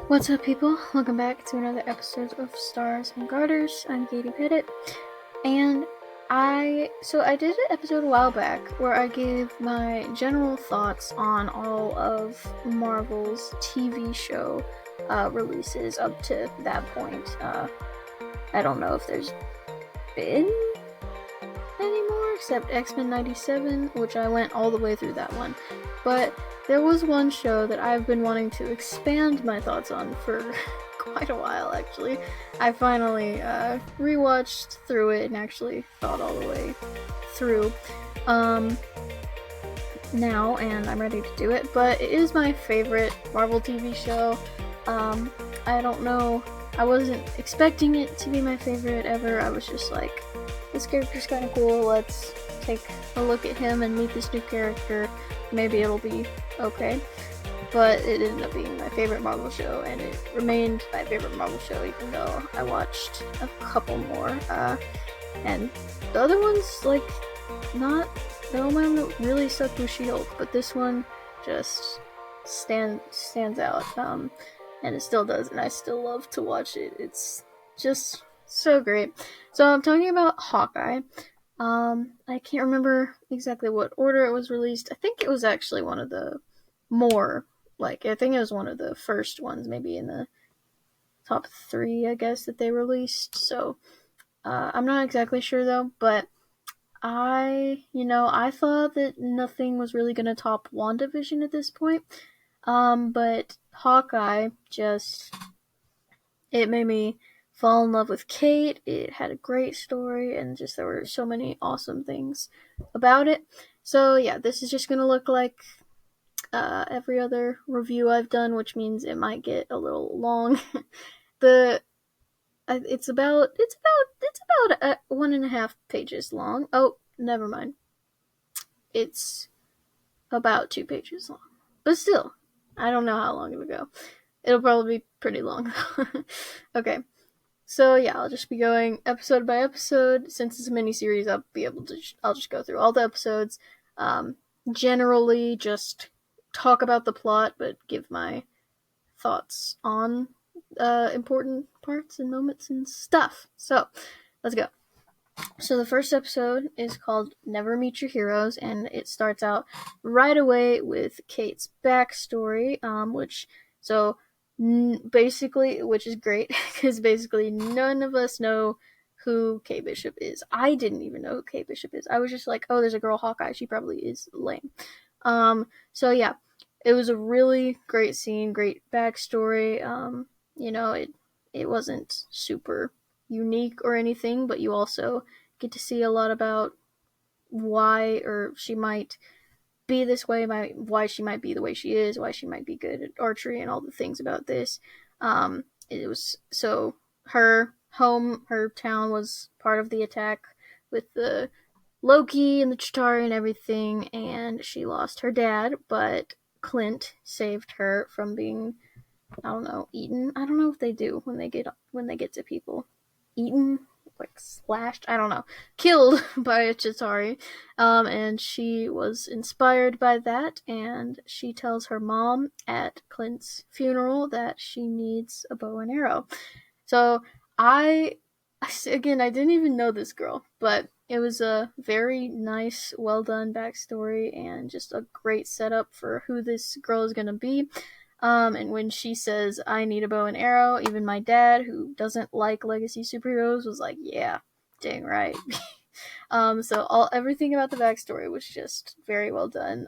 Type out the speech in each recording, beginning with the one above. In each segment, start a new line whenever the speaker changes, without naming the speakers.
What's up, people? Welcome back to another episode of Stars and Garters. I'm Katie Pettit, and I did an episode a while back where I gave my general thoughts on all of Marvel's TV show releases up to that point. I don't know if there's been any more except X-Men 97, which I went all the way through that one. But there was one show that I've been wanting to expand my thoughts on for quite a while, actually. I finally rewatched through it and actually thought all the way through now, and I'm ready to do it. But it is my favorite Marvel TV show. I don't know. I wasn't expecting it to be my favorite ever. I was just like, this character's kind of cool. Let's take a look at him and meet this new character. Maybe it'll be okay. But it ended up being my favorite Marvel show, and it remained my favorite Marvel show even though I watched a couple more. And the other ones, like, not, the only one that really stuck was She-Hulk, but this one just stands out. And it still does, and I still love to watch it. It's just so great. So I'm talking about Hawkeye. I can't remember exactly what order it was released. I think it was actually one of the I think it was one of the first ones, maybe in the top 3, I guess, that they released. So, I'm not exactly sure though, but I thought that nothing was really gonna top WandaVision at this point. But Hawkeye it made me fall in love with Kate. It had a great story, and just there were so many awesome things about it. So yeah, this is just gonna look like every other review I've done, which means it might get a little long. the it's about 1.5 pages long. Oh, never mind. It's about 2 pages long, but still, I don't know how long it'll go. It'll probably be pretty long. Okay. So yeah, I'll just be going episode by episode. Since it's a miniseries, I'll just go through all the episodes. Generally, just talk about the plot, but give my thoughts on important parts and moments and stuff. So let's go. So the first episode is called Never Meet Your Heroes, and it starts out right away with Kate's backstory, which is great, because basically none of us know who Kate Bishop is. I didn't even know who Kate Bishop is. I was just like, oh, there's a girl Hawkeye. She probably is lame. So yeah, it was a really great scene, great backstory. It wasn't super unique or anything, but you also get to see a lot about why or she might be this way, why she might be the way she is, why she might be good at archery, and all the things about this. It was so her town was part of the attack with the Loki and the Chitauri and everything, and she lost her dad, but Clint saved her from being, I don't know, eaten. I don't know if they do when they get to people. Eaten, like slashed, I don't know, killed by a Chitauri. And she was inspired by that, and she tells her mom at Clint's funeral that she needs a bow and arrow. So I didn't even know this girl, but it was a very nice, well done backstory and just a great setup for who this girl is gonna be. And when she says, I need a bow and arrow, even my dad, who doesn't like legacy superheroes, was like, yeah, dang right. So everything about the backstory was just very well done.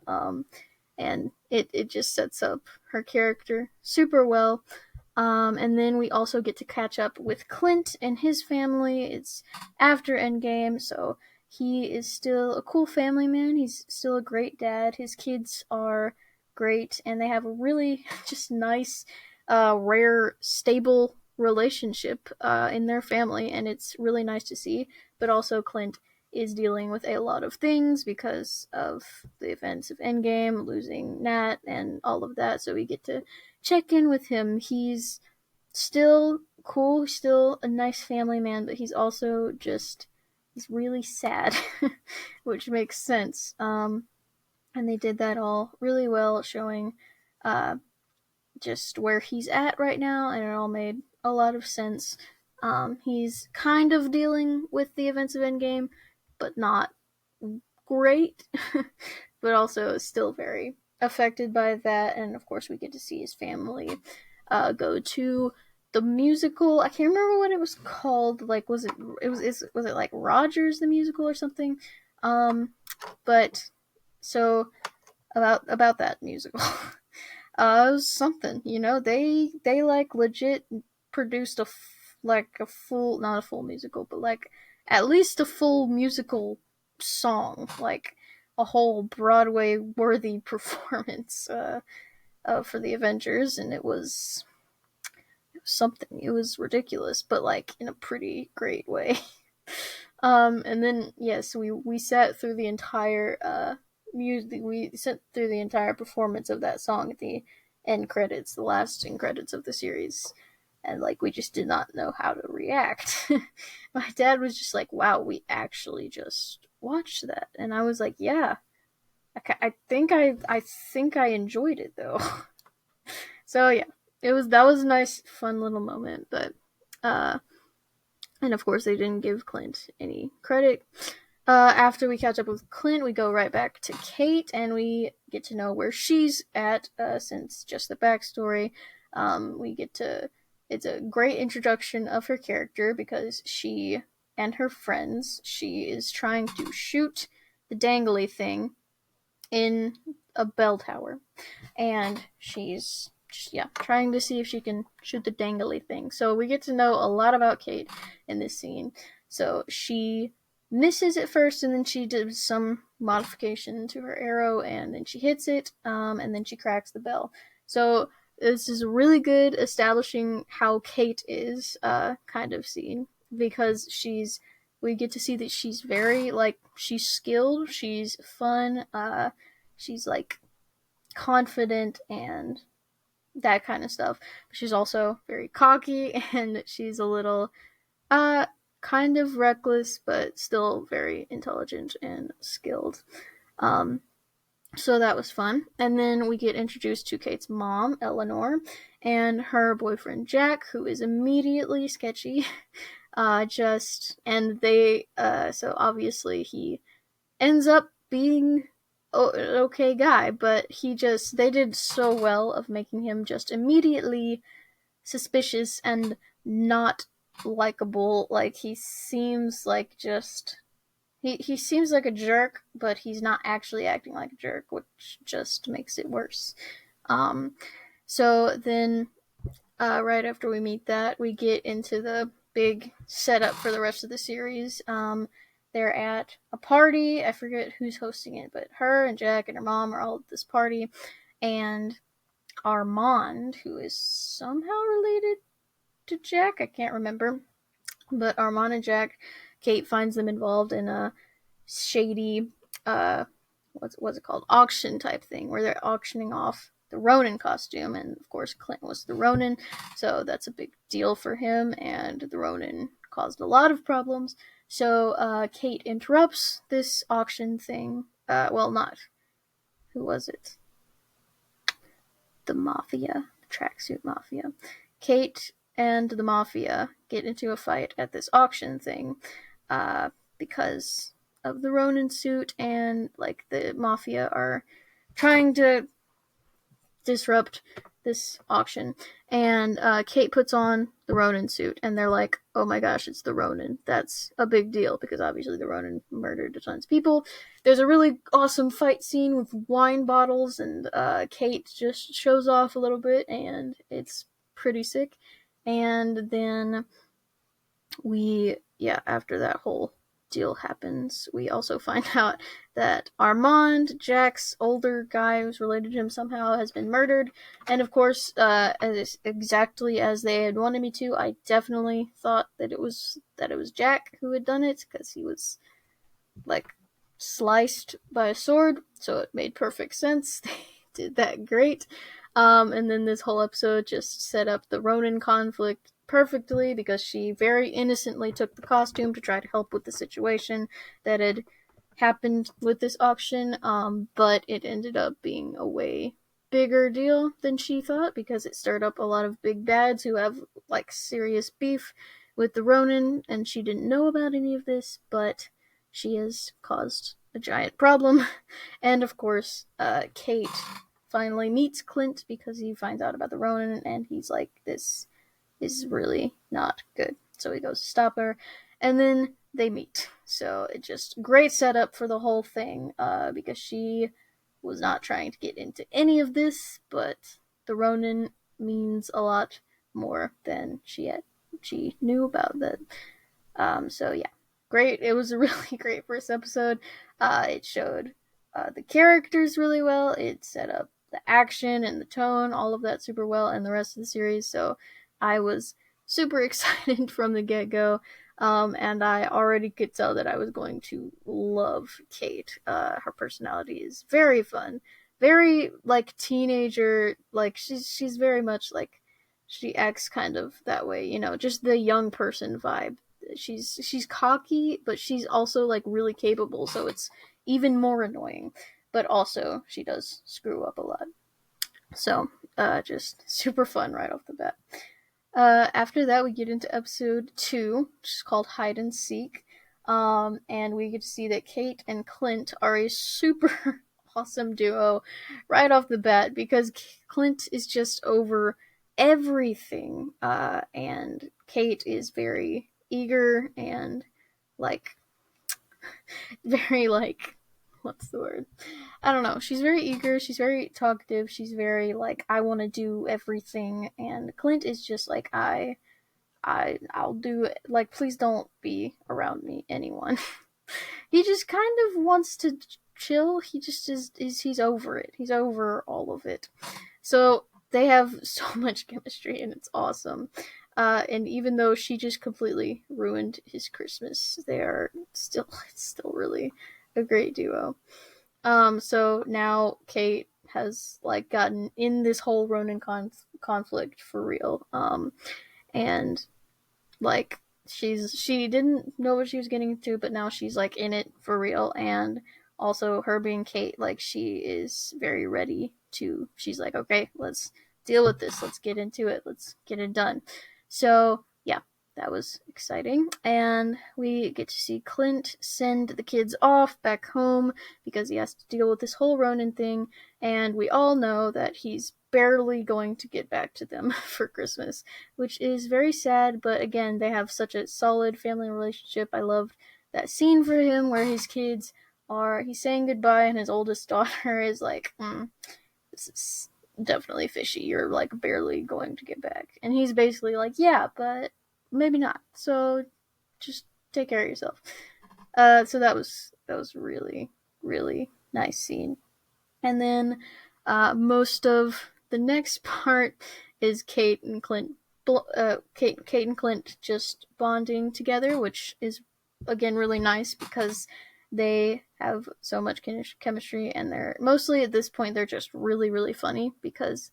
And it just sets up her character super well. And then we also get to catch up with Clint and his family. It's after Endgame, so he is still a cool family man. He's still a great dad. His kids are great, and they have a really just nice, rare, stable relationship in their family, and it's really nice to see. But also, Clint is dealing with a lot of things because of the events of Endgame, losing Nat, and all of that. So we get to check in with him. He's still cool, still a nice family man, but he's also he's really sad, which makes sense. And they did that all really well, showing just where he's at right now, and it all made a lot of sense. He's kind of dealing with the events of Endgame, but not great, but also still very affected by that. And of course, we get to see his family go to the musical. I can't remember what it was called. Like, was it like Rogers the musical or something? But so about that musical. It was something, they like legit produced like a full, not a full musical, but like at least a full musical song, like a whole Broadway worthy performance for the Avengers, and it was something. It was ridiculous, but like in a pretty great way. And then yes, we sat through the entire music. We sat through the entire performance of that song at the end credits, the last end credits of the series, and like we just did not know how to react. My dad was just like, "Wow, we actually just watched that," and I was like, "Yeah, I think I enjoyed it though." So yeah, that was a nice, fun little moment, but uh, and of course they didn't give Clint any credit. After we catch up with Clint, we go right back to Kate, and we get to know where she's at, since just the backstory. We get to. It's a great introduction of her character because she and her friends, she is trying to shoot the dangly thing in a bell tower, and she's just, yeah, trying to see if she can shoot the dangly thing. So we get to know a lot about Kate in this scene. So she misses at first, and then she does some modification to her arrow, and then she hits it, and then she cracks the bell. So this is really good establishing how Kate is, kind of scene, because we get to see that she's very, like, she's skilled, she's fun, she's like confident and that kind of stuff. She's also very cocky, and she's a little kind of reckless, but still very intelligent and skilled. Um so that was fun. And then we get introduced to Kate's mom, Eleanor, and her boyfriend Jack, who is immediately sketchy. And they so obviously he ends up being an okay guy, but they did so well of making him just immediately suspicious and not likable. Like, he seems like just he seems like a jerk, but he's not actually acting like a jerk, which just makes it worse. Um, so then, right after we meet that, we get into the big setup for the rest of the series. They're at a party. I forget who's hosting it, but her and Jack and her mom are all at this party, and Armand, who is somehow related to Jack, I can't remember, but Armand and Jack, Kate finds them involved in a shady, uh, what's it called, auction type thing, where they're auctioning off the Ronin costume, and of course Clint was the Ronin, so that's a big deal for him, and the Ronin caused a lot of problems. So Kate interrupts this auction thing. Well, not, who was it? The Mafia, the tracksuit Mafia. Kate and the Mafia get into a fight at this auction thing, because of the Ronin suit, and like the Mafia are trying to disrupt this auction, and Kate puts on the Ronin suit, and they're like, "Oh my gosh, it's the Ronin!" That's a big deal because obviously the Ronin murdered a ton of people. There's a really awesome fight scene with wine bottles, and Kate just shows off a little bit, and it's pretty sick. And then after that whole deal happens, we also find out that Armand, Jack's older guy who's related to him somehow, has been murdered. And of course, exactly as they had wanted me to, I definitely thought that it was Jack who had done it, because he was like sliced by a sword, so it made perfect sense. They did that great. And then this whole episode just set up the Ronin conflict perfectly, because she very innocently took the costume to try to help with the situation that had happened with this auction, but it ended up being a way bigger deal than she thought because it stirred up a lot of big bads who have like serious beef with the Ronin, and she didn't know about any of this, but she has caused a giant problem. And of course, Kate finally meets Clint because he finds out about the Ronin, and he's like, this is really not good. So he goes to stop her, and then they meet. So it just great setup for the whole thing, because she was not trying to get into any of this, but the Ronin means a lot more than she knew about that. So yeah, great. It was a really great first episode. It showed the characters really well. It set up the action and the tone, all of that super well, and the rest of the series. So I was super excited from the get go. And I already could tell that I was going to love Kate. Her personality is very fun, very like teenager. Like she's very much like she acts kind of that way, just the young person vibe. She's cocky, but she's also like really capable, so it's even more annoying. But also she does screw up a lot. So just super fun right off the bat. After that, we get into episode 2, which is called Hide and Seek. And we get to see that Kate and Clint are a super awesome duo right off the bat because Clint is just over everything. And Kate is very eager and, like, very, like, what's the word? I don't know. She's very eager. She's very talkative. She's very, like, I want to do everything. And Clint is just like, I'll do it. Like, please don't be around me, anyone. He just kind of wants to chill. He just is he's over it. He's over all of it. So they have so much chemistry, and it's awesome. And even though she just completely ruined his Christmas, it's still really a great duo. So now Kate has like gotten in this whole Ronin conflict for real. And like she didn't know what she was getting into, but now she's like in it for real. And also her being Kate, like she is very ready to. She's like, okay, let's deal with this. Let's get into it. Let's get it done. So yeah, that was exciting. And we get to see Clint send the kids off back home because he has to deal with this whole Ronin thing. And we all know that he's barely going to get back to them for Christmas, which is very sad. But again, they have such a solid family relationship. I loved that scene for him where his kids he's saying goodbye, and his oldest daughter is like, this is definitely fishy. You're like barely going to get back. And he's basically like, yeah, but maybe not. So just take care of yourself. So that was really, really nice scene. And then most of the next part is Kate and Clint Kate and Clint just bonding together, which is again really nice because they have so much chemistry, and they're mostly at this point they're just really really funny because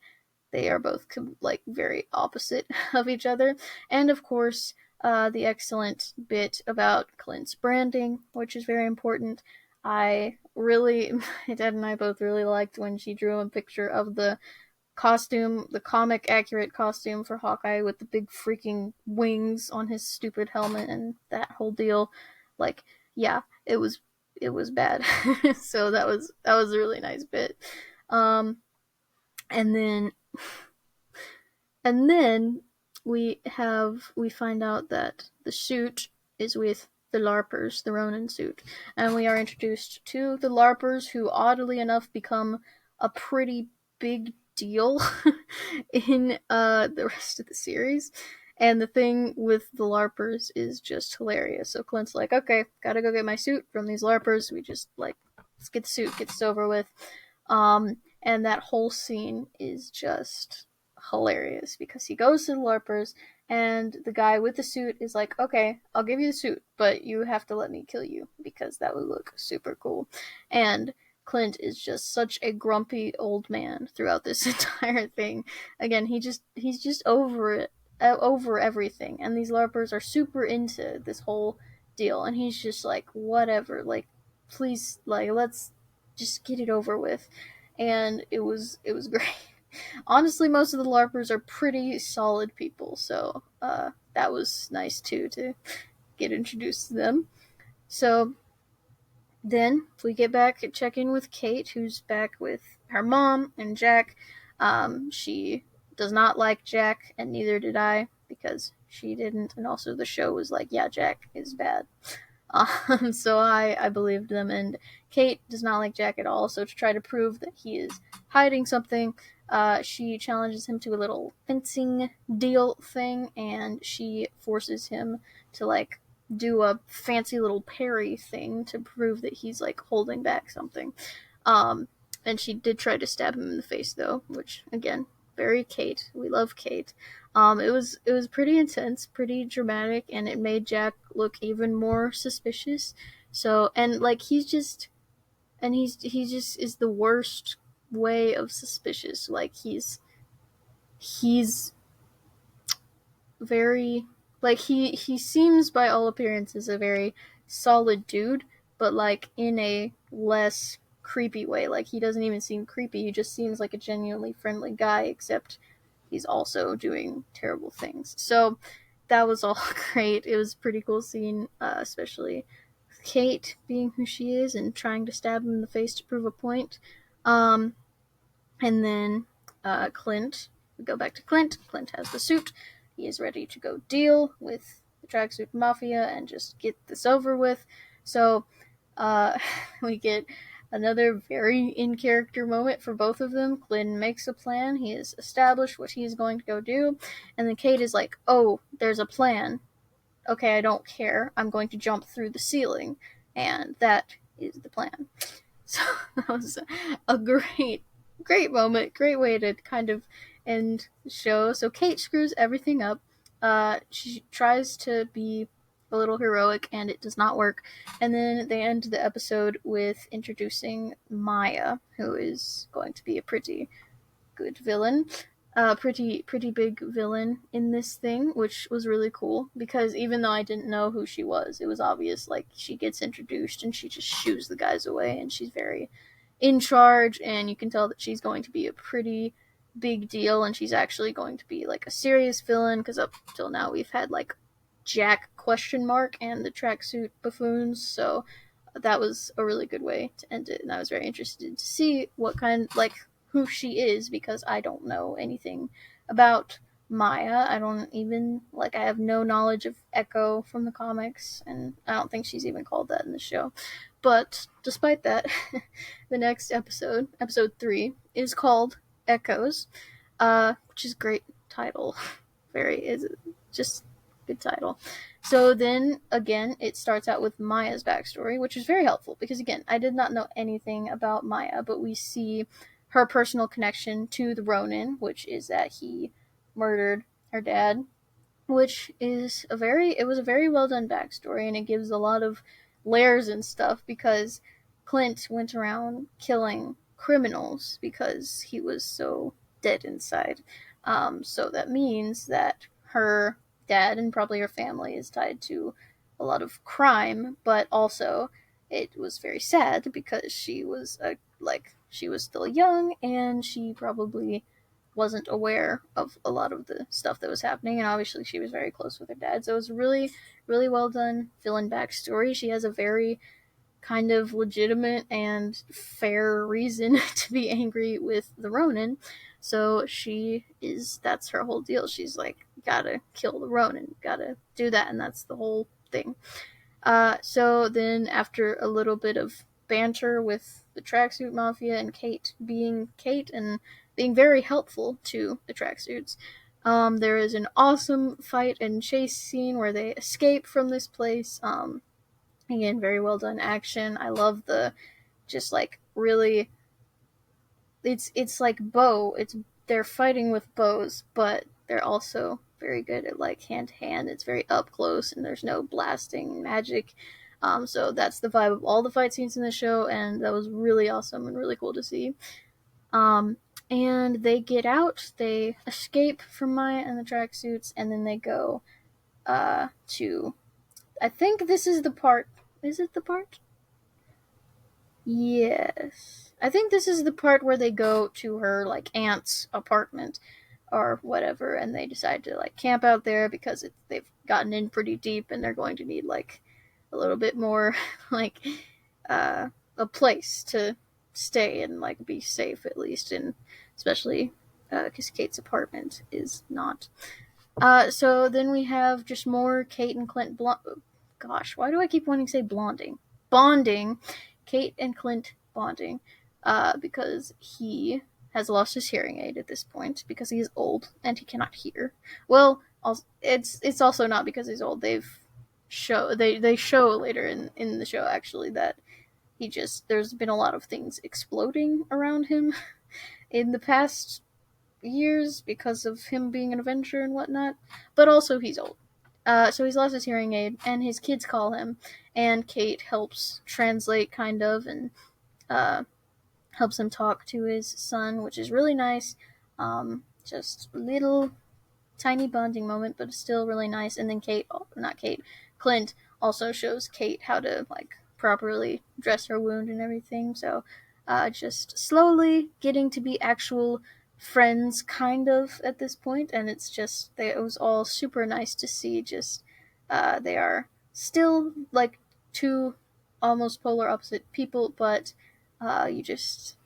they are both like very opposite of each other. And of course, the excellent bit about Clint's branding, which is very important. I really, my dad and I both really liked when she drew a picture of the costume, the comic accurate costume for Hawkeye with the big freaking wings on his stupid helmet and that whole deal. Like, yeah, it was bad. So that was a really nice bit. Um, and then and then we find out that the suit is with the LARPers, the Ronin suit, and we are introduced to the LARPers, who oddly enough become a pretty big deal in the rest of the series. And the thing with the LARPers is just hilarious. So Clint's like, okay, gotta go get my suit from these LARPers. We just like, let's get the suit, get this over with. And that whole scene is just hilarious because he goes to the LARPers, and the guy with the suit is like, okay, I'll give you the suit, but you have to let me kill you because that would look super cool. And Clint is just such a grumpy old man throughout this entire thing. Again, he's just over it, over everything, and these LARPers are super into this whole deal, and he's just like, whatever, like, please, like, let's just get it over with. and it was great. Honestly, most of the LARPers are pretty solid people, so that was nice too to get introduced to them. So then we get back and check in with Kate, who's back with her mom and Jack. She does not like Jack, and neither did I, because she didn't. And also, the show was like, yeah, Jack is bad. So I believed them, and Kate does not like Jack at all. So to try to prove that he is hiding something, she challenges him to a little fencing deal thing, and she forces him to like do a fancy little parry thing to prove that he's like holding back something. Um, and she did try to stab him in the face though, which again, very Kate. We love Kate. It was pretty intense, pretty dramatic, and it made Jack look even more suspicious. So and like he just is the worst way of suspicious. Like he's very like he seems by all appearances a very solid dude, but like in a less creepy way. Like he doesn't even seem creepy. He just seems like a genuinely friendly guy, except he's also doing terrible things. So that was all great. It was a pretty cool scene, especially Kate being who she is and trying to stab him in the face to prove a point. Um, and then Clint, we go back to Clint. Clint has the suit. He is ready to go deal with the Tracksuit Mafia and just get this over with. So uh, we get another very in character moment for both of them. Clint makes a plan. He has established what he's going to go do. And then Kate is like, oh, there's a plan. Okay, I don't care. I'm going to jump through the ceiling. And that is the plan. So that was a great moment, great way to kind of end the show. So Kate screws everything up. She tries to be a little heroic, and it does not work. And then they end the episode with introducing Maya, who is going to be a pretty good villain, pretty big villain in this thing, which was really cool because even though I didn't know who she was, it was obvious. Like she gets introduced and she just shoos the guys away, and she's very in charge, and you can tell that she's going to be a pretty big deal, and she's actually going to be like a serious villain because up till now we've had like Jack question mark and the tracksuit buffoons, so that was a really good way to end it, and I was very interested to see what kind like who she is because I don't know anything about Maya. I don't even like I have no knowledge of Echo from the comics, and I don't think she's even called that in the show. But despite that, the next episode, episode 3, is called Echoes, which is a great title. Very is just good title. So then again, it starts out with Maya's backstory, which is very helpful because again, I did not know anything about Maya, but we see her personal connection to the Ronin, which is that he murdered her dad, which is it was a very well done backstory, and it gives a lot of layers and stuff because Clint went around killing criminals because he was so dead inside. So that means that her dad and probably her family is tied to a lot of crime, but also it was very sad because she was still young, and she probably wasn't aware of a lot of the stuff that was happening, and obviously she was very close with her dad. So it was really well done villain backstory. She has a very kind of legitimate and fair reason to be angry with the Ronin. So that's her whole deal. She's like, gotta kill the Ronin, gotta do that, and that's the whole thing. So then, after a little bit of banter with the Tracksuit Mafia and Kate being Kate and being very helpful to the tracksuits, there is an awesome fight and chase scene where they escape from this place. Again, very well done action. I love the just like really. It's like bow. It's they're fighting with bows, but they're also very good at like hand to hand. It's very up close, and there's no blasting magic. So that's the vibe of all the fight scenes in the show, and that was really awesome and really cool to see. Um, and they get out, they escape from Maya and the tracksuits, and then they go to. I think this is the part. Is it the part? Yes. I think this is the part where they go to her like aunt's apartment or whatever, and they decide to like camp out there because they've gotten in pretty deep and they're going to need like a little bit more like uh, a place to stay and like be safe at least, and especially because Kate's apartment is not. So then we have just more Kate and Clint. Gosh, why do I keep wanting to say blonding? Bonding. Kate and Clint bonding. Because he has lost his hearing aid at this point because he is old and he cannot hear. Well, also, it's also not because he's old. They show later in the show actually that there's been a lot of things exploding around him in the past years because of him being an Avenger and whatnot, but also he's old. So he's lost his hearing aid, and his kids call him, and Kate helps translate, kind of, and uh, helps him talk to his son, which is really nice. Just a little tiny bonding moment, but it's still really nice. And then Clint also shows Kate how to like properly dress her wound and everything. So just slowly getting to be actual friends, kind of at this point, and it was all super nice to see. Just they are still like two almost polar opposite people, but you just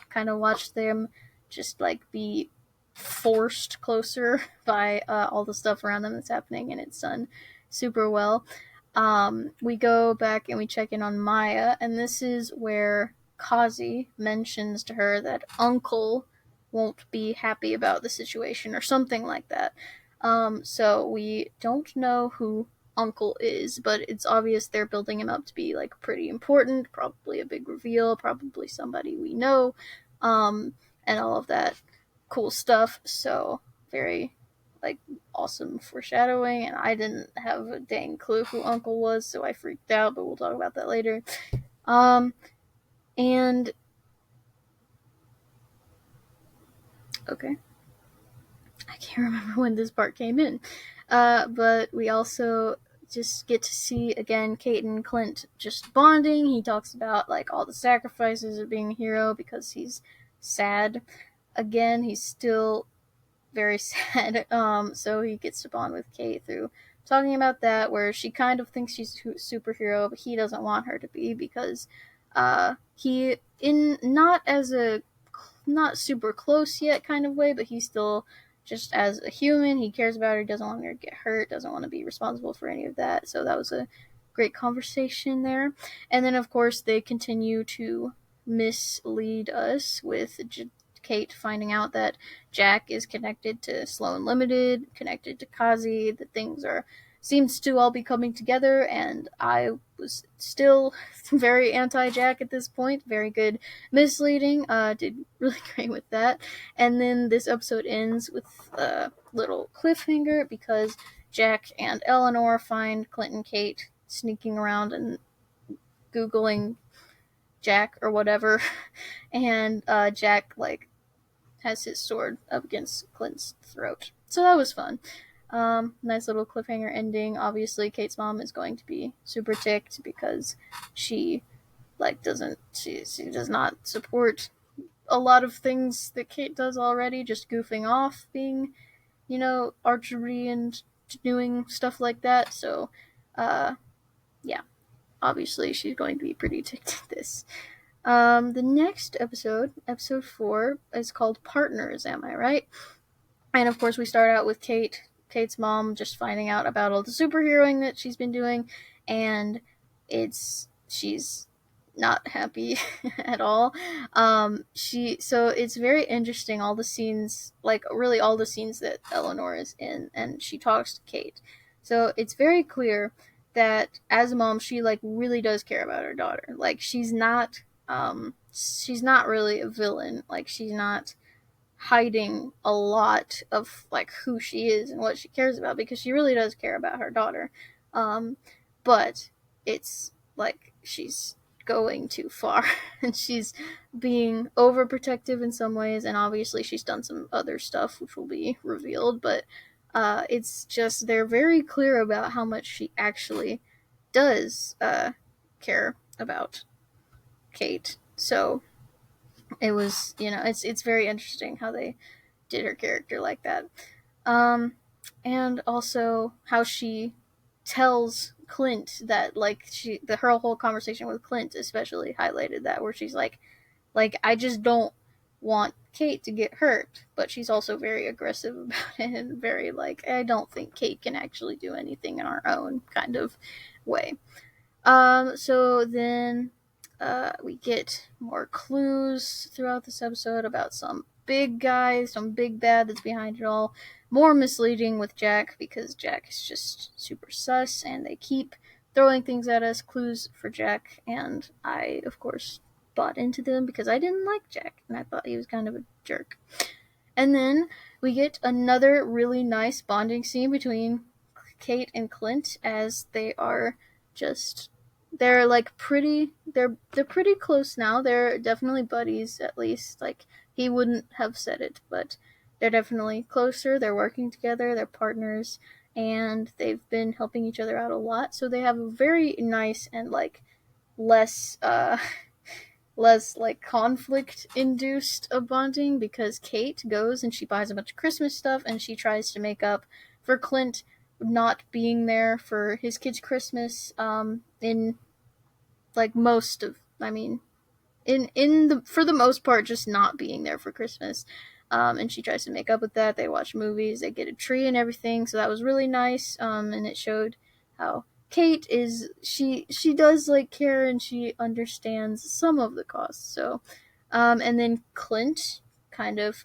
kind of watch them just like be forced closer by all the stuff around them that's happening, and it's done super well. We go back and we check in on Maya, and this is where Kazi mentions to her that Uncle won't be happy about the situation or something like that. So we don't know who Uncle is, but it's obvious they're building him up to be like pretty important, probably a big reveal, probably somebody we know, and all of that cool stuff. So very like awesome foreshadowing, and I didn't have a dang clue who Uncle was, so I freaked out, but we'll talk about that later. Um and okay. I can't remember when this part came in. But we also just get to see again Kate and Clint just bonding. He talks about like all the sacrifices of being a hero because he's sad. Again, he's still very sad. So he gets to bond with Kate through talking about that, where she kind of thinks she's a superhero, but he doesn't want her to be because he in not as a not super close yet kind of way, but he's still just as a human. He cares about her. He doesn't want her to get hurt. Doesn't want to be responsible for any of that. So that was a great conversation there. And then of course they continue to mislead us with Kate finding out that Jack is connected to Sloan Limited, connected to Kazi. The things are seems to all be coming together, and I was still very anti-Jack at this point. Very good misleading. Did really great with that. And then this episode ends with a little cliffhanger because Jack and Eleanor find Clint and Kate sneaking around and Googling Jack or whatever, and Jack like has his sword up against Clint's throat. So that was fun. Nice little cliffhanger ending. Obviously, Kate's mom is going to be super ticked because she she does not support a lot of things that Kate does already, just goofing off, being, archery and doing stuff like that. So, yeah, obviously she's going to be pretty ticked at this. The next episode 4, is called Partners, am I right? And of course, we start out with Kate's mom just finding out about all the superheroing that she's been doing, and she's not happy at all. So it's very interesting, all the scenes, like really all the scenes that Eleanor is in, and she talks to Kate. So it's very clear that as a mom, she like really does care about her daughter. Like she's not really a villain. Like she's not hiding a lot of like who she is and what she cares about, because she really does care about her daughter. But it's like she's going too far and she's being overprotective in some ways, and obviously she's done some other stuff which will be revealed, but it's just they're very clear about how much she actually does care about Kate. So It was, it's very interesting how they did her character like that. Um, and also how she tells Clint that, like, her whole conversation with Clint especially highlighted that, where she's like, I just don't want Kate to get hurt, but she's also very aggressive about it and very like, I don't think Kate can actually do anything on our own kind of way. So then we get more clues throughout this episode about some big guy, some big bad that's behind it all. More misleading with Jack because Jack is just super sus, and they keep throwing things at us, clues for Jack, and I, of course, bought into them because I didn't like Jack, and I thought he was kind of a jerk. And then we get another really nice bonding scene between Kate and Clint as they are just they're like they're pretty close now. They're definitely buddies, at least. Like, he wouldn't have said it, but they're definitely closer. They're working together, they're partners, and they've been helping each other out a lot. So they have a very nice and like less less like conflict induced a bonding, because Kate goes and she buys a bunch of Christmas stuff and she tries to make up for Clint not being there for his kid's Christmas, in like most of I mean in the for the most part just not being there for Christmas. And she tries to make up with that. They watch movies, they get a tree and everything, so that was really nice. And it showed how Kate is she does like care and she understands some of the costs. So and then Clint kind of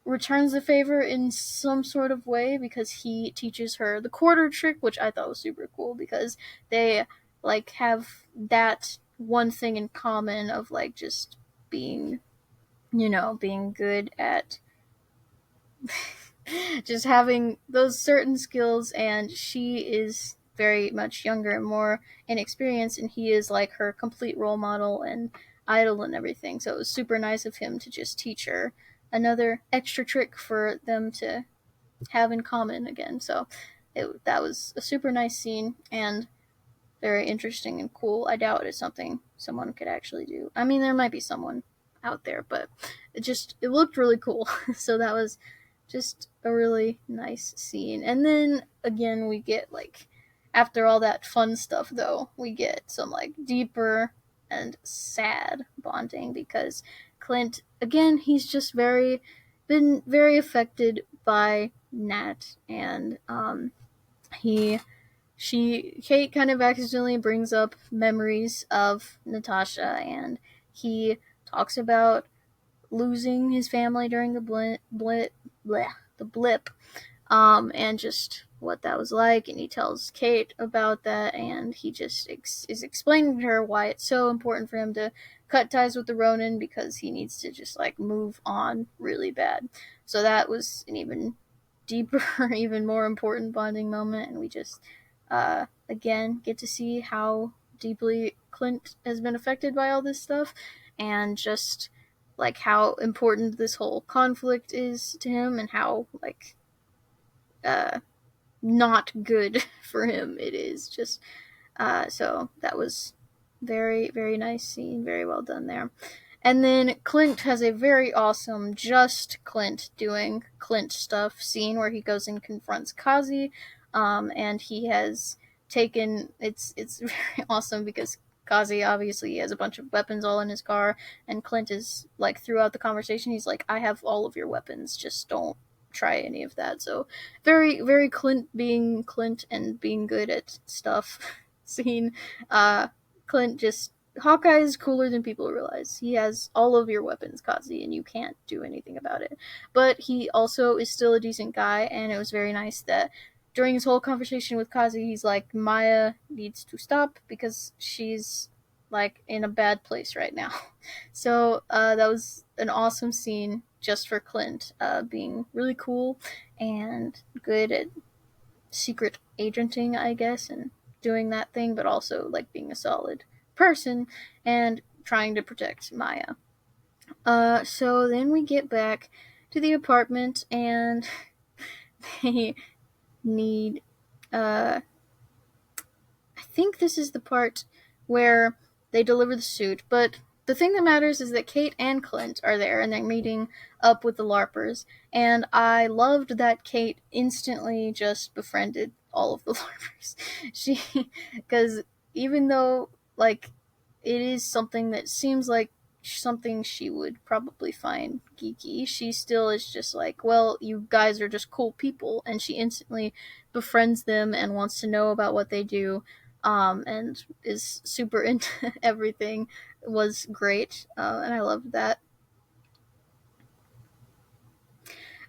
returns the favor in some sort of way because he teaches her the quarter trick, which I thought was super cool because they like have that one thing in common of like just being, being good at just having those certain skills. And she is very much younger and more inexperienced, and he is like her complete role model and idol and everything. So it was super nice of him to just teach her another extra trick for them to have in common again. So that was a super nice scene and very interesting and cool. I doubt it's something someone could actually do. I mean, there might be someone out there, but it looked really cool. So that was just a really nice scene. And then again, we get like, after all that fun stuff though, we get some like deeper and sad bonding because Clint, again, he's just been very affected by Nat, and he Kate kind of accidentally brings up memories of Natasha, and he talks about losing his family during the blip, and just what that was like. And he tells Kate about that, and he just is explaining to her why it's so important for him to cut ties with the Ronin because he needs to just like move on really bad. So that was an even deeper, even more important bonding moment, and we just again get to see how deeply Clint has been affected by all this stuff, and just like how important this whole conflict is to him, and how like uh, not good for him it is. Just so that was very very nice scene, very well done there. And then Clint has a very awesome just Clint doing Clint stuff scene where he goes and confronts Kazi, and he has taken it's very awesome because Kazi obviously has a bunch of weapons all in his car, and Clint is like throughout the conversation he's like, I have all of your weapons, just don't try any of that. So very very Clint being Clint and being good at stuff scene. Clint just Hawkeye is cooler than people realize. He has all of your weapons, Kazi, and you can't do anything about it. But he also is still a decent guy, and it was very nice that during his whole conversation with Kazi, he's like, Maya needs to stop because she's like in a bad place right now. So that was an awesome scene just for Clint, being really cool and good at secret agenting, I guess, and doing that thing, but also like being a solid person and trying to protect Maya. So then we get back to the apartment, and they need. I think this is the part where they deliver the suit, but the thing that matters is that Kate and Clint are there and they're meeting up with the LARPers. And I loved that Kate instantly just befriended all of the LARPers. She, because even though, like, it is something that seems like something she would probably find geeky, she still is just like, well, you guys are just cool people. And she instantly befriends them and wants to know about what they do, and is super into everything. Was great, and I loved that.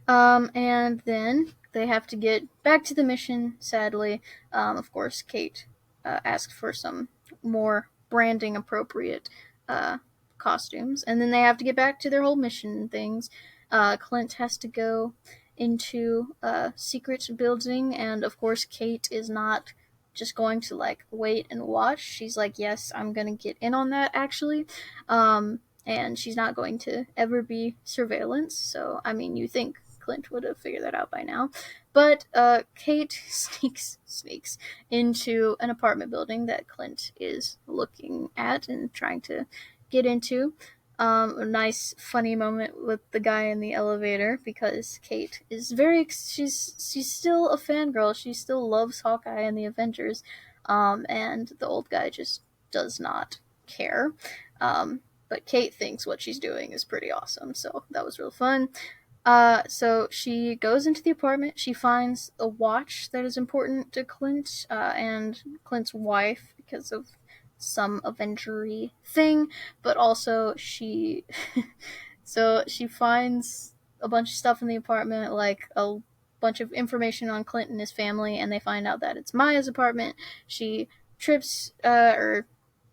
And then they have to get back to the mission, sadly. Of course, Kate asked for some more branding appropriate uh, costumes. And then they have to get back to their whole mission things. Clint has to go into a secret building, and of course, Kate is not just going to like wait and watch. She's like, yes, I'm gonna get in on that actually. And she's not going to ever be surveillance. So, I mean, you think Clint would have figured that out by now. But Kate sneaks into an apartment building that Clint is looking at and trying to get into. A nice, funny moment with the guy in the elevator because Kate is she's still a fangirl. She still loves Hawkeye and the Avengers, and the old guy just does not care. But Kate thinks what she's doing is pretty awesome, so that was real fun. So she goes into the apartment. She finds a watch that is important to Clint and Clint's wife because of some Avengery thing, but also so she finds a bunch of stuff in the apartment, like a bunch of information on Clint and his family, and they find out that it's Maya's apartment. She trips or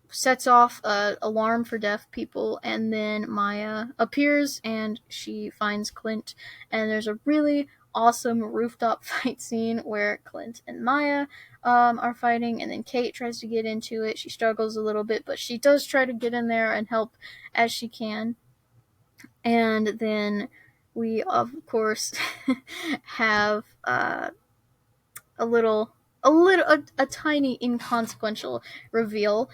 sets off an alarm for deaf people, and then Maya appears and she finds Clint, and there's a really awesome rooftop fight scene where Clint and Maya are fighting, and then Kate tries to get into it. She struggles a little bit, but she does try to get in there and help as she can. And then we, of course, have a tiny inconsequential reveal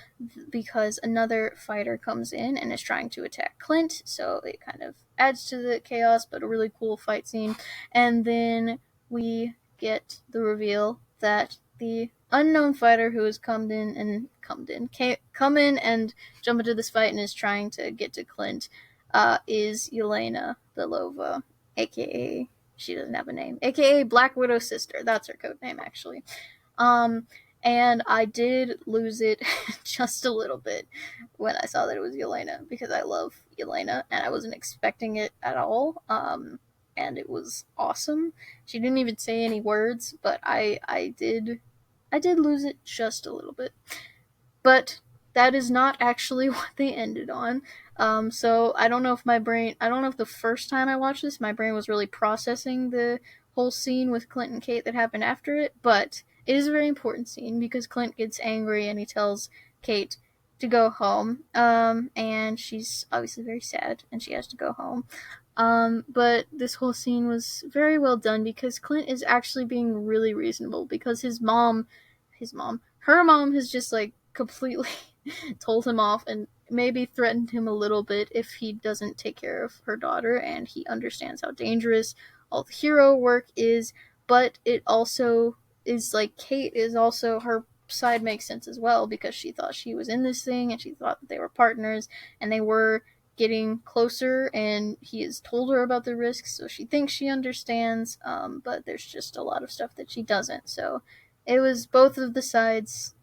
because another fighter comes in and is trying to attack Clint, so it kind of adds to the chaos, but a really cool fight scene. And then we get the reveal that the unknown fighter who has come in and jump into this fight and is trying to get to Clint is Yelena Belova, aka she doesn't have a name, aka Black Widow's sister. That's her code name, actually. Um, and I did lose it just a little bit when I saw that it was Yelena because I love Yelena and I wasn't expecting it at all. And it was awesome. She didn't even say any words, but I did lose it just a little bit. But that is not actually what they ended on. So I don't know if the first time I watched this, my brain was really processing the whole scene with Clint and Kate that happened after it, but it is a very important scene because Clint gets angry and he tells Kate to go home. And she's obviously very sad and she has to go home. But this whole scene was very well done because Clint is actually being really reasonable because her mom has just like completely told him off and maybe threatened him a little bit if he doesn't take care of her daughter, and he understands how dangerous all the hero work is, but it also is like Kate is also her side makes sense as well because she thought she was in this thing and she thought that they were partners and they were getting closer, and he has told her about the risks, so she thinks she understands, but there's just a lot of stuff that she doesn't. So it was both of the sides,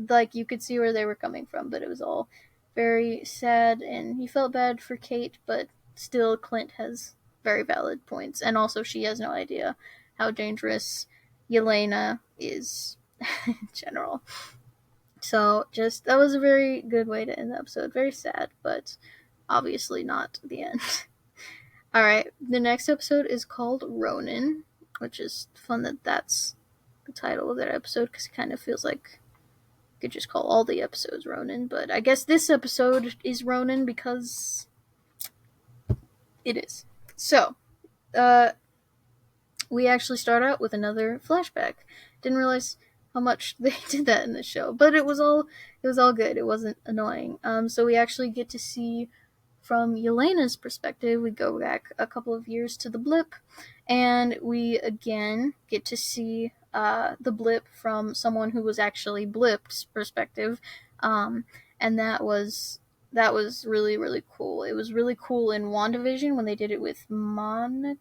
like you could see where they were coming from, but it was all very sad, and he felt bad for Kate, but still Clint has very valid points, and also she has no idea how dangerous Yelena is in general. So just that was a very good way to end the episode. Very sad, but obviously not the end. Alright, the next episode is called Ronin, which is fun that that's the title of that episode because it kind of feels like you could just call all the episodes Ronin, but I guess this episode is Ronin because it is. So, we actually start out with another flashback. Didn't realize how much they did that in the show. But it was all good. It wasn't annoying. So we actually get to see from Yelena's perspective. We go back a couple of years to the blip, and we again get to see the blip from someone who was actually blipped's perspective, and that was really really cool. It was really cool in WandaVision when they did it with Monica.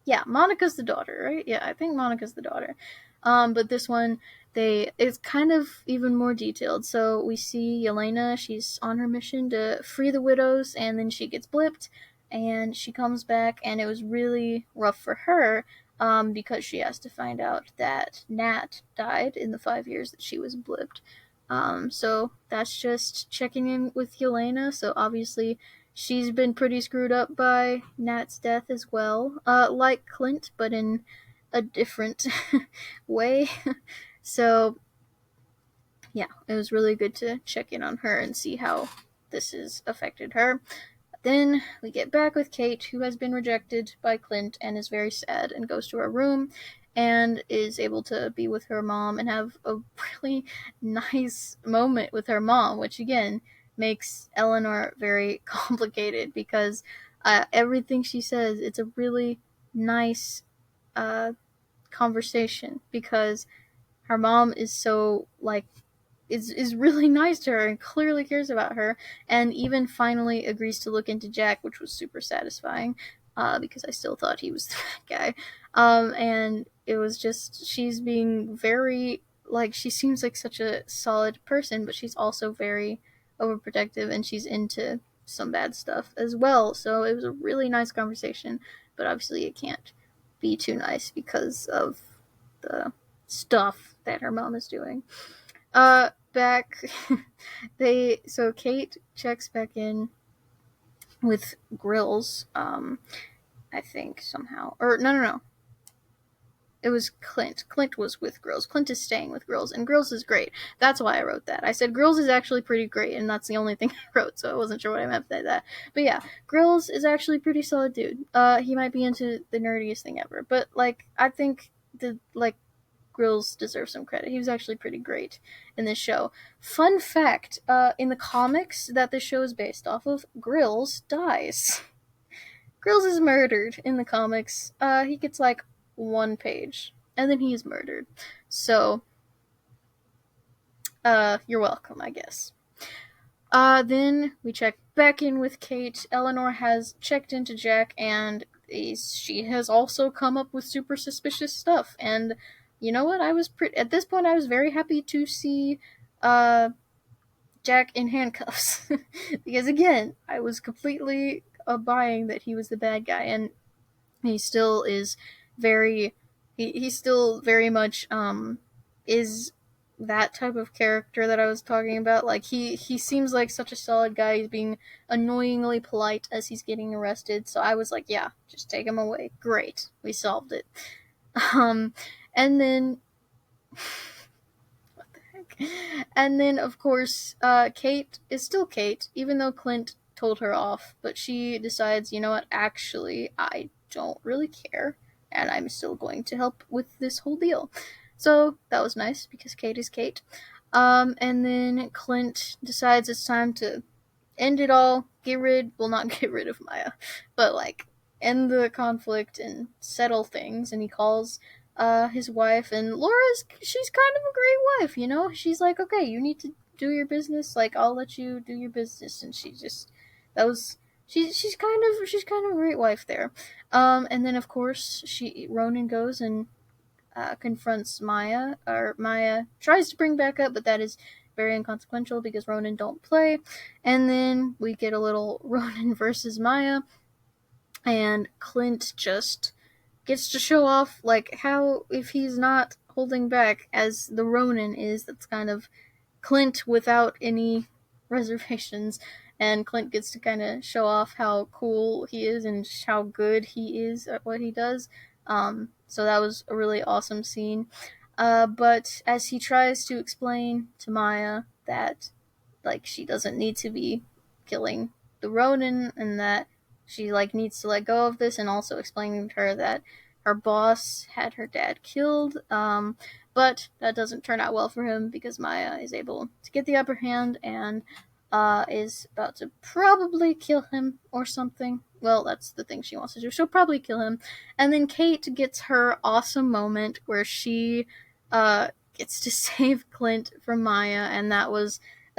Yeah, Monica's the daughter, right? Yeah, I think Monica's the daughter. But this one, it's kind of even more detailed. So we see Yelena, she's on her mission to free the widows, and then she gets blipped, and she comes back, and it was really rough for her, because she has to find out that Nat died in the 5 years that she was blipped. So that's just checking in with Yelena. So obviously she's been pretty screwed up by Nat's death as well, like Clint, but in a different way. So, yeah, it was really good to check in on her and see how this has affected her. Then we get back with Kate, who has been rejected by Clint and is very sad and goes to her room and is able to be with her mom and have a really nice moment with her mom, which again makes Eleanor very complicated because everything she says, it's a really nice uh, conversation because her mom is so like is really nice to her and clearly cares about her, and even finally agrees to look into Jack, which was super satisfying, because I still thought he was the bad guy. And it was just she's being very she seems like such a solid person, but she's also very overprotective and she's into some bad stuff as well. So it was a really nice conversation, but obviously it can't be too nice because of the stuff that her mom is doing. Back so Kate checks back in with Grills, I think somehow. Or no. It was Clint. Clint was with Grills. Clint is staying with Grills, and Grills is great. That's why I wrote that. I said Grills is actually pretty great, and that's the only thing I wrote, so I wasn't sure what I meant by that. But yeah, Grills is actually a pretty solid dude. He might be into the nerdiest thing ever, but I think Grills deserves some credit. He was actually pretty great in this show. Fun fact, in the comics that this show is based off of, Grills dies. Grills is murdered in the comics. He gets one page, and then he is murdered. So, you're welcome, I guess. Then we check back in with Kate. Eleanor has checked into Jack, and she has also come up with super suspicious stuff. And you know what? At this point, I was very happy to see Jack in handcuffs because again, I was completely buying that he was the bad guy, and he still is very. He still very much is that type of character that I was talking about. He seems like such a solid guy. He's being annoyingly polite as he's getting arrested. So I was like, yeah, just take him away. Great, we solved it. And then what the heck? And then of course, Kate is still Kate, even though Clint told her off. But she decides, you know what? Actually, I don't really care, and I'm still going to help with this whole deal. So that was nice because Kate is Kate. And then Clint decides it's time to end it all, not get rid of Maya, but end the conflict and settle things. And he calls his wife, and she's kind of a great wife, you know? She's like, okay, you need to do your business, I'll let you do your business. And she's kind of a great wife there. And then of course Ronan goes and confronts Maya, or Maya tries to bring back up, but that is very inconsequential because Ronan don't play. And then we get a little Ronan versus Maya, and Clint just gets to show off how, if he's not holding back as the Ronan is, that's kind of Clint without any reservations, and Clint gets to kind of show off how cool he is and how good he is at what he does. So that was a really awesome scene. But as he tries to explain to Maya that she doesn't need to be killing the Ronin, and that she needs to let go of this, and also explaining to her that our boss had her dad killed, but that doesn't turn out well for him because Maya is able to get the upper hand and is about to probably kill him or something. Well, that's the thing she wants to do. She'll probably kill him. And then Kate gets her awesome moment where she gets to save Clint from Maya, and that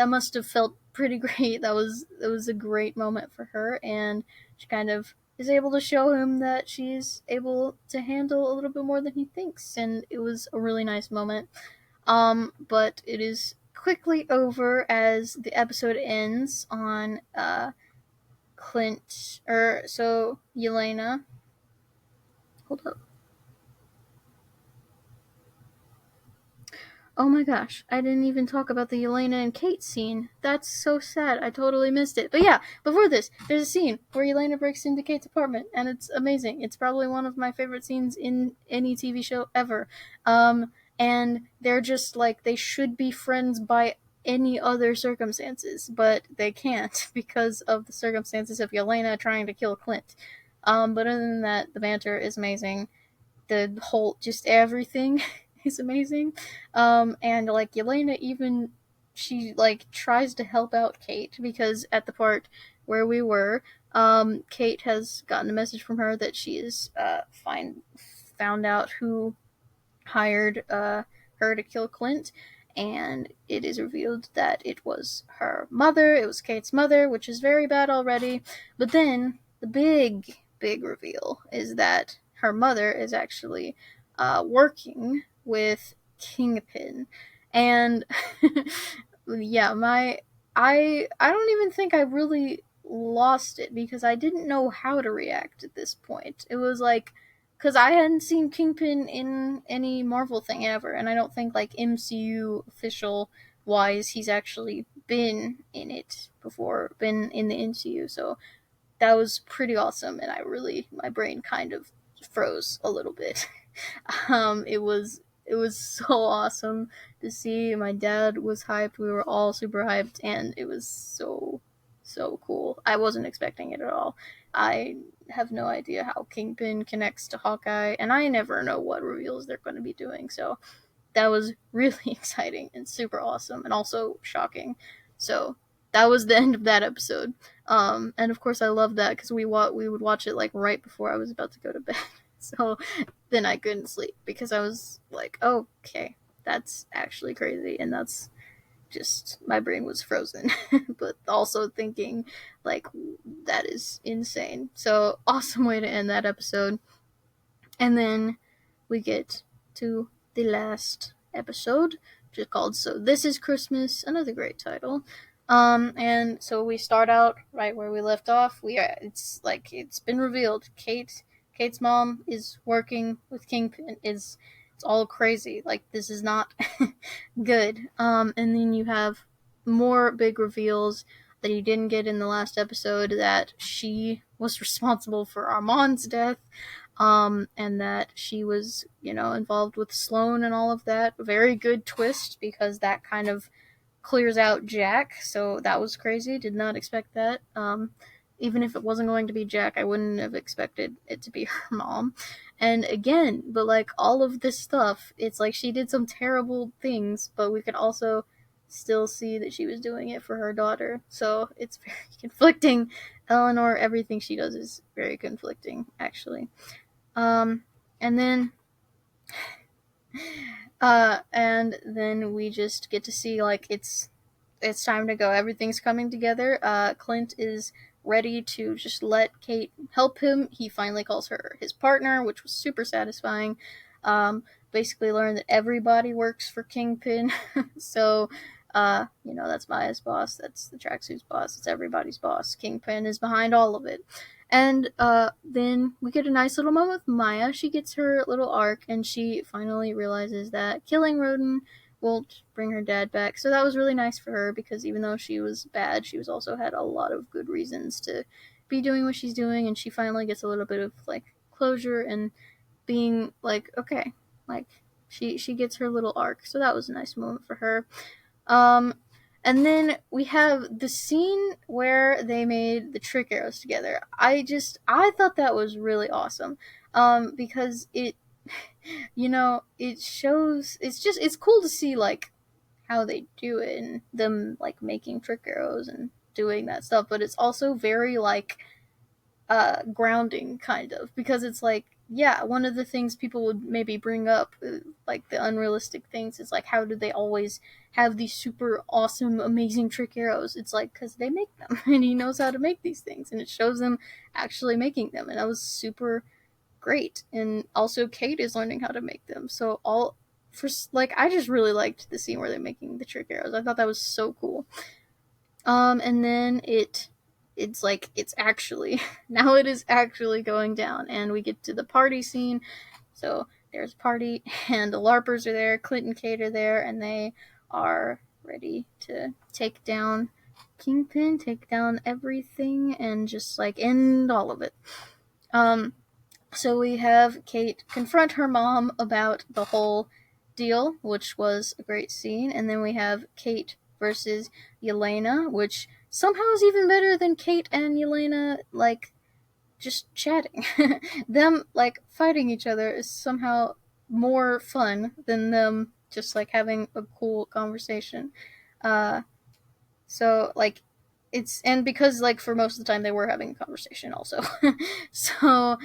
must have felt pretty great. That was a great moment for her, and she kind of is able to show him that she's able to handle a little bit more than he thinks, and it was a really nice moment. But it is quickly over as the episode ends on Clint, or so Yelena. Hold up. Oh my gosh, I didn't even talk about the Yelena and Kate scene. That's so sad. I totally missed it. But yeah, before this, there's a scene where Yelena breaks into Kate's apartment, and it's amazing. It's probably one of my favorite scenes in any TV show ever. And they're just like, they should be friends by any other circumstances, but they can't because of the circumstances of Yelena trying to kill Clint. But other than that, the banter is amazing. The whole, just everything is amazing. And like Yelena even, she like tries to help out Kate because at the part where we were, Kate has gotten a message from her that she is found out who hired her to kill Clint, and it is revealed that it was her mother. It was Kate's mother, which is very bad already. But then the big reveal is that her mother is actually working with Kingpin, and yeah, I don't even think I really lost it because I didn't know how to react at this point. It was like, because I hadn't seen Kingpin in any Marvel thing ever, and I don't think like MCU official wise he's actually been in it before, been in the MCU. So that was pretty awesome, and my brain kind of froze a little bit. It was so awesome to see. My dad was hyped. We were all super hyped, and it was so cool. I wasn't expecting it at all. I have no idea how Kingpin connects to Hawkeye, and I never know what reveals they're going to be doing. So that was really exciting and super awesome, and also shocking. So that was the end of that episode. And of course, I love that because we would watch it like right before I was about to go to bed. So then I couldn't sleep because I was like, oh, okay, that's actually crazy, and that's just, my brain was frozen, but also thinking like that is insane. So awesome way to end that episode. And then we get to the last episode, which is called So This Is Christmas, another great title. And so we start out right where we left off. It's like it's been revealed. Kate's mom is working with Kingpin. It's all crazy. Like, this is not good. And then you have more big reveals that you didn't get in the last episode, that she was responsible for Armand's death, and that she was, involved with Sloane and all of that. Very good twist because that kind of clears out Jack, so that was crazy. Did not expect that. Even if it wasn't going to be Jack, I wouldn't have expected it to be her mom. And again, but like all of this stuff, it's like she did some terrible things, but we could also still see that she was doing it for her daughter. So it's very conflicting. Eleanor, everything she does is very conflicting, actually. And then and then we just get to see like it's time to go. Everything's coming together. Clint is ready to just let Kate help him. He finally calls her his partner, which was super satisfying. Basically learned that everybody works for Kingpin. So, that's Maya's boss. That's the tracksuit's boss. It's everybody's boss. Kingpin is behind all of it. And then we get a nice little moment with Maya. She gets her little arc, and she finally realizes that killing Roden won't bring her dad back. So that was really nice for her, because even though she was bad, she was also had a lot of good reasons to be doing what she's doing, and she finally gets a little bit of like closure and being like, okay, like she gets her little arc. So that was a nice moment for her. Um, and then we have the scene where they made the trick arrows together. I thought that was really awesome. because it, it shows, it's cool to see like how they do it and them like making trick arrows and doing that stuff, but it's also very like grounding kind of, because it's like, yeah, one of the things people would maybe bring up, like the unrealistic things, is like how do they always have these super awesome amazing trick arrows? It's like because they make them and he knows how to make these things, and it shows them actually making them, and that was super great. And also Kate is learning how to make them, so all for like I just really liked the scene where they're making the trick arrows. I thought that was so cool. And then it's like it's actually now it is actually going down, and we get to the party scene. So there's a party, and the LARPers are there. Clint and Kate are there, and they are ready to take down Kingpin, take down everything, and just like end all of it. Um, so we have Kate confront her mom about the whole deal, which was a great scene. And then we have Kate versus Yelena, which somehow is even better than Kate and Yelena, like, just chatting. Them, like, fighting each other is somehow more fun than them just, like, having a cool conversation. Uh, so, like, and because like for most of the time they were having a conversation also. So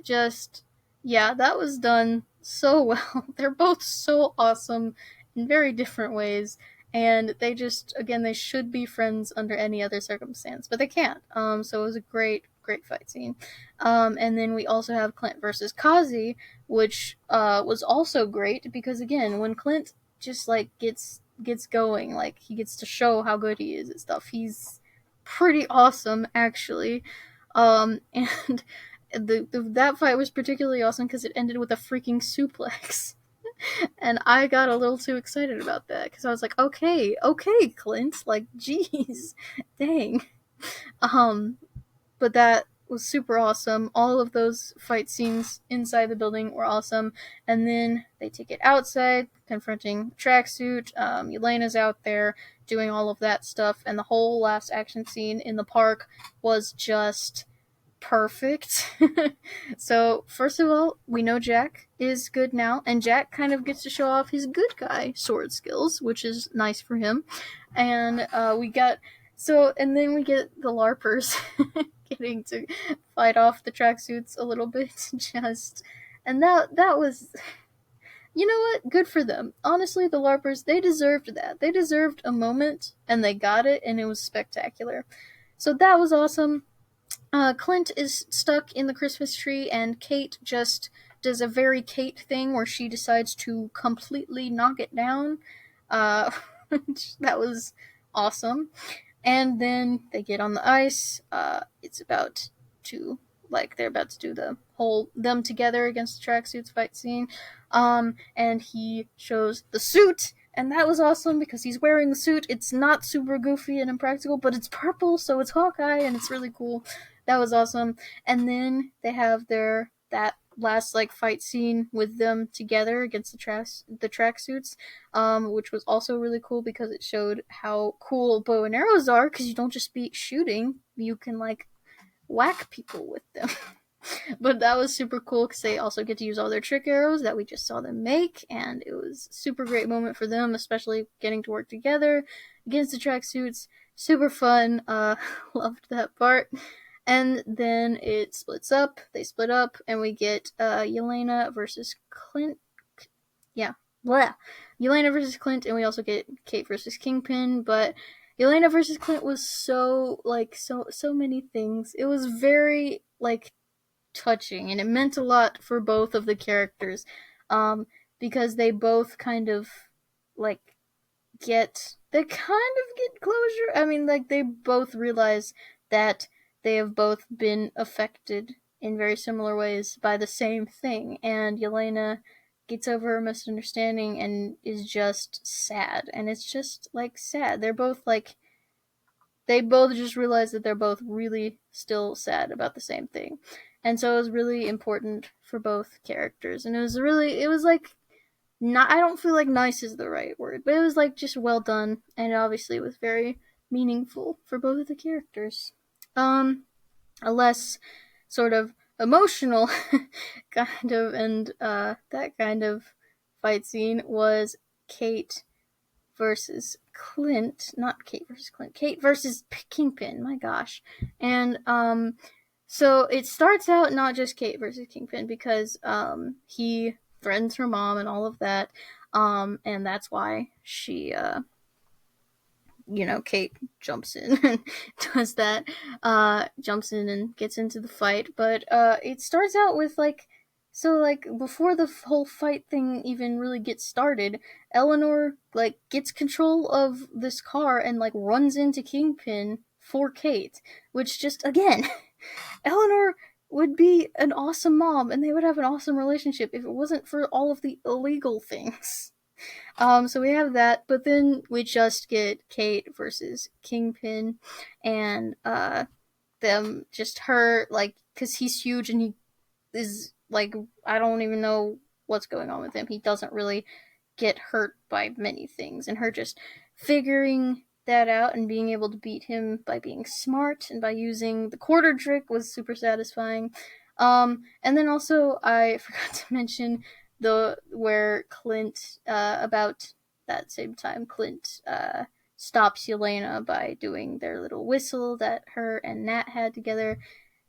just yeah, that was done so well. They're both so awesome in very different ways, and they just, again, they should be friends under any other circumstance, but they can't. So it was a great fight scene. And then we also have Clint versus Kazi, which was also great because, again, when Clint just like gets going, like he gets to show how good he is and stuff, he's pretty awesome actually. And that fight was particularly awesome because it ended with a freaking suplex. And I got a little too excited about that because I was like, okay, Clint, like, jeez, dang. Um, but that was super awesome. All of those fight scenes inside the building were awesome. And then they take it outside, confronting Tracksuit. Yelena's out there doing all of that stuff, and the whole last action scene in the park was just perfect. So, first of all, we know Jack is good now, and Jack kind of gets to show off his good guy sword skills, which is nice for him. And and then we get the LARPers getting to fight off the tracksuits a little bit, just, and that was, you know what? Good for them. Honestly, the LARPers, they deserved that. They deserved a moment, and they got it, and it was spectacular. So that was awesome. Clint is stuck in the Christmas tree, and Kate just does a very Kate thing where she decides to completely knock it down. Uh, that was awesome. And then they get on the ice. It's about to, like, they're about to do the whole them together against the tracksuits fight scene. And he shows the suit, and that was awesome because he's wearing the suit. It's not super goofy and impractical, but it's purple, so it's Hawkeye, and it's really cool. That was awesome. And then they have that last like fight scene with them together against the tracksuits, which was also really cool because it showed how cool bow and arrows are. Because you don't just be shooting; you can like whack people with them. But that was super cool because they also get to use all their trick arrows that we just saw them make, and it was a super great moment for them, especially getting to work together against the tracksuits. Super fun. Loved that part. And then it splits up. They split up, and we get Yelena versus Clint. Yeah, blah. Yelena versus Clint, and we also get Kate versus Kingpin. But Yelena versus Clint was so many things. It was very like touching, and it meant a lot for both of the characters, because they both kind of like get closure. I mean, like, they both realize that they have both been affected in very similar ways by the same thing, and Yelena gets over her misunderstanding and is just sad, and it's just like sad. They both just realize that they're both really still sad about the same thing. And so it was really important for both characters. And it was like, not, I don't feel like nice is the right word, but it was like just well done. And obviously it was very meaningful for both of the characters. A less sort of emotional kind of, and that kind of fight scene was Kate versus Clint, not Kate versus Clint, Kate versus Kingpin. My gosh, and so it starts out not just Kate versus Kingpin because he threatens her mom and all of that, and that's why she Kate jumps in and does that, jumps in and gets into the fight. But it starts out with like before the whole fight thing even really gets started, Eleanor like gets control of this car and like runs into Kingpin for Kate, which just again, Eleanor would be an awesome mom and they would have an awesome relationship if it wasn't for all of the illegal things. So we have that, but then we just get Kate versus Kingpin, and them just her like because he's huge and he is like I don't even know what's going on with him. He doesn't really get hurt by many things, and her just figuring that out and being able to beat him by being smart and by using the quarter trick was super satisfying. And then also I forgot to mention the where Clint about that same time Clint stops Yelena by doing their little whistle that her and Nat had together,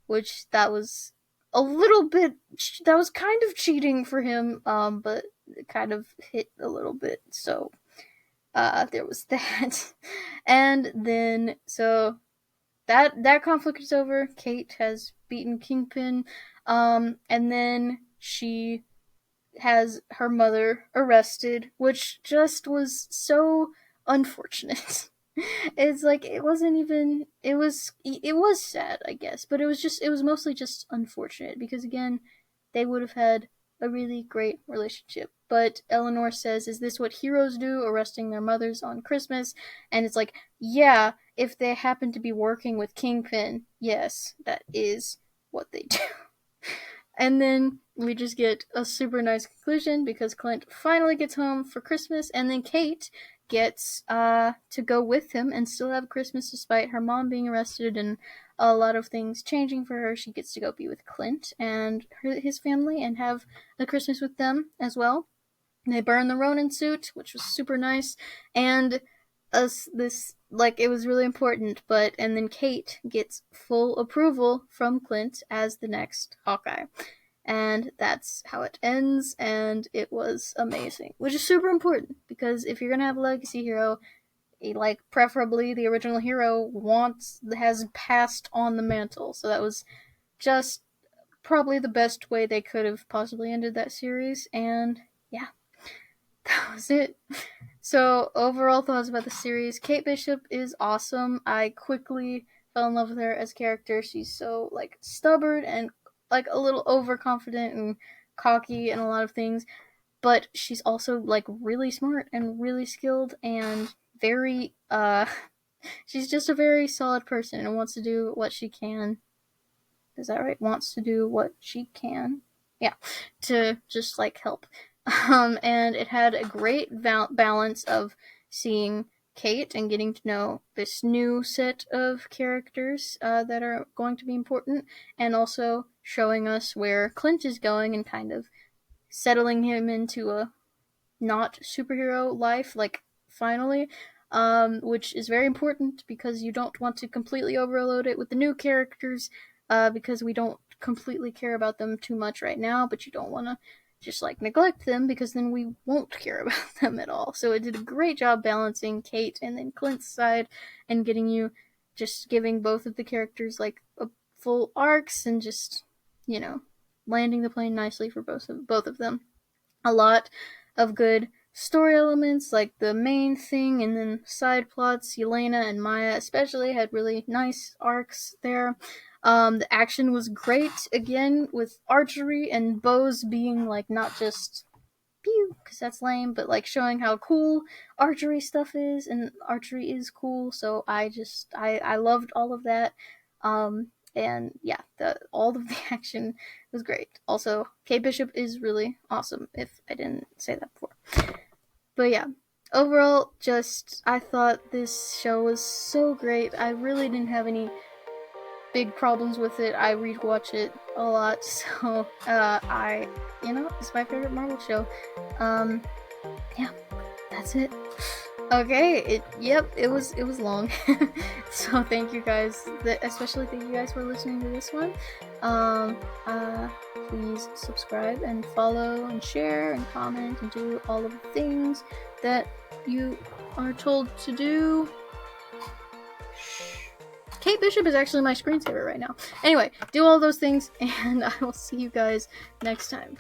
which that was a little bit that was kind of cheating for him, but it kind of hit a little bit. So there was that, and then so that conflict is over. Kate has beaten Kingpin, and then she has her mother arrested, which just was so unfortunate. It's like it wasn't even it was sad, I guess, but it was mostly just unfortunate because again, they would have had a really great relationship. But Eleanor says, "Is this what heroes do, arresting their mothers on Christmas?" And it's like, "Yeah, if they happen to be working with Kingpin, yes, that is what they do." And then we just get a super nice conclusion because Clint finally gets home for Christmas, and then Kate gets to go with him and still have Christmas despite her mom being arrested and a lot of things changing for her. She gets to go be with Clint and his family and have a Christmas with them as well. They burn the Ronin suit, which was super nice, and us this like it was really important. But and then Kate gets full approval from Clint as the next Hawkeye, and that's how it ends. And it was amazing, which is super important because if you're gonna have a legacy hero, like preferably the original hero has passed on the mantle. So that was just probably the best way they could have possibly ended that series. And yeah, that was it. So, overall thoughts about the series. Kate Bishop is awesome. I quickly fell in love with her as a character. She's so, like, stubborn and, like, a little overconfident and cocky and a lot of things. But she's also, like, really smart and really skilled and very, she's just a very solid person and wants to do what she can. Is that right? Wants to do what she can. Yeah, to just, like, help. And it had a great balance of seeing Kate and getting to know this new set of characters that are going to be important, and also showing us where Clint is going and kind of settling him into a not superhero life, like finally, which is very important because you don't want to completely overload it with the new characters, because we don't completely care about them too much right now, but you don't want to just like neglect them because then we won't care about them at all. So it did a great job balancing Kate and then Clint's side and getting you just giving both of the characters like a full arcs and just, you know, landing the plane nicely for both of them. A lot of good story elements, like the main thing, and then side plots. Yelena and Maya, especially, had really nice arcs there. The action was great, again, with archery and bows being like not just pew, because that's lame, but like showing how cool archery stuff is, and archery is cool. So I loved all of that. And yeah, all of the action was great. Also, Kate Bishop is really awesome. If I didn't say that before, but yeah, overall, just I thought this show was so great. I really didn't have any big problems with it. I rewatch it a lot, so it's my favorite Marvel show. Yeah, that's it. Okay, it was long. So thank you guys, especially thank you guys for listening to this one. Please subscribe and follow and share and comment and do all of the things that you are told to do. Kate Bishop is actually my screensaver right now. Anyway, do all those things, and I will see you guys next time.